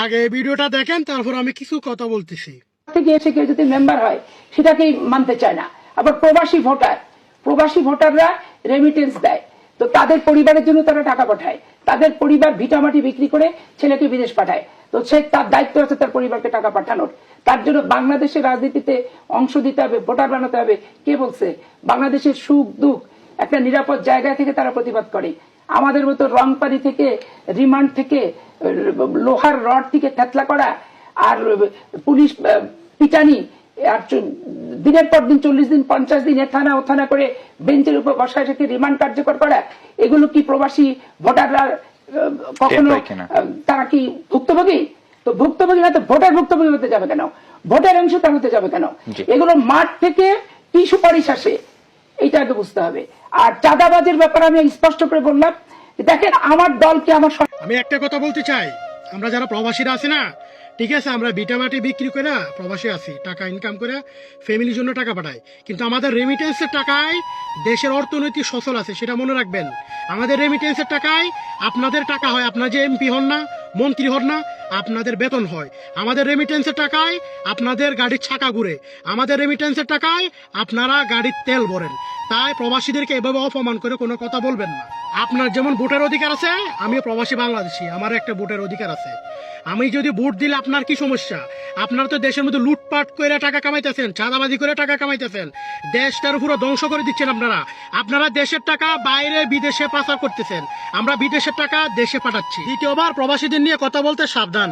আগে ভিডিওটা দেখেন, তারপর আমি কিছু কথা বলতেছি। থেকে এসে কেউ যদি মেম্বার হয় সেটাকেই মানতে চায় না। আবার প্রবাসী ভোটাররা রেমিটেন্স দেয়, তো তাদের পরিবারের জন্য তারা টাকা পাঠায়, তাদের পরিবার ভিটামাটি বিক্রি করে ছেলেকে বিদেশ পাঠায়, তো সে তার দায়িত্ব আছে তার পরিবারকে টাকা পাঠানোর। তার জন্য বাংলাদেশের রাজনীতিতে অংশ দিতে হবে, ভোটার বানাতে হবে। কে বলছে? বাংলাদেশের সুখ দুঃখ একটা নিরাপদ জায়গা থেকে তারা প্রতিবাদ করে। আমাদের মতো রং পানি থেকে, রিমান্ড থেকে, লোহার রড থেকে থেতলা করা, আর পুলিশ পিটানি, আর দিনের পর দিন 40 দিন 50 দিন থানা ও থানা করে বেঞ্চের উপর বসায় রেখে রিমান্ড কার্যকর করা, এগুলো কি প্রবাসী ভোটাররা কখনো তারা কি ভুক্তভোগী? তো ভুক্তভোগী না তো ভোটার ভুক্তভোগী হতে যাবে কেন? ভোটার অংশগ্রহণ হতে যাবে কেন? এগুলো মাঠ থেকে কি সুপারিশ আসে এইটা আগে বুঝতে হবে। আর চাঁদাবাজের ব্যাপারে আমি স্পষ্ট করে বললাম, দেখেন আমার দলকে আমি একটা কথা বলতে চাই, আমরা যারা প্রবাসীরা আছি না, ঠিক আছে, আমরা ভিটামাটি বিক্রি করে প্রবাসী আছি, টাকা ইনকাম করে ফ্যামিলির জন্য টাকা পাঠাই, কিন্তু আমাদের রেমিটেন্সের টাকায় দেশের অর্থনৈতিক সচল আছে, সেটা মনে রাখবেন। আমাদের রেমিটেন্সের টাকায় আপনাদের টাকা হয়, আপনার যে এমপি হন না, মন্ত্রী হন না, আপনাদের বেতন হয়। আমাদের রেমিটেন্সের টাকায় আপনাদের গাড়ির চাকা ঘুরে, আমাদের রেমিটেন্সের টাকায় আপনারা গাড়ির তেল ভরেন। তাই প্রবাসীদেরকে এভাবে অপমান করে কোনো কথা বলবেন না। আপনার যেমন ভোটের অধিকার আছে, আমিও প্রবাসী বাংলাদেশি, আমার একটা ভোটের অধিকার আছে। আমি যদি ভোট দিলে আপনার কি সমস্যা? আপনারা তো দেশের মধ্যে লুটপাট করে টাকা কামাইতেছেন, চাঁদাবাজি করে টাকা কামাইতেছেন, দেশটার পুরো ধ্বংস করে দিচ্ছেন। আপনারা দেশের টাকা বাইরে বিদেশে পাচার করতেছেন, আমরা বিদেশের টাকা দেশে পাঠাচ্ছি। দ্বিতীয়বার প্রবাসীদের নিয়ে কথা বলতে সাবধান।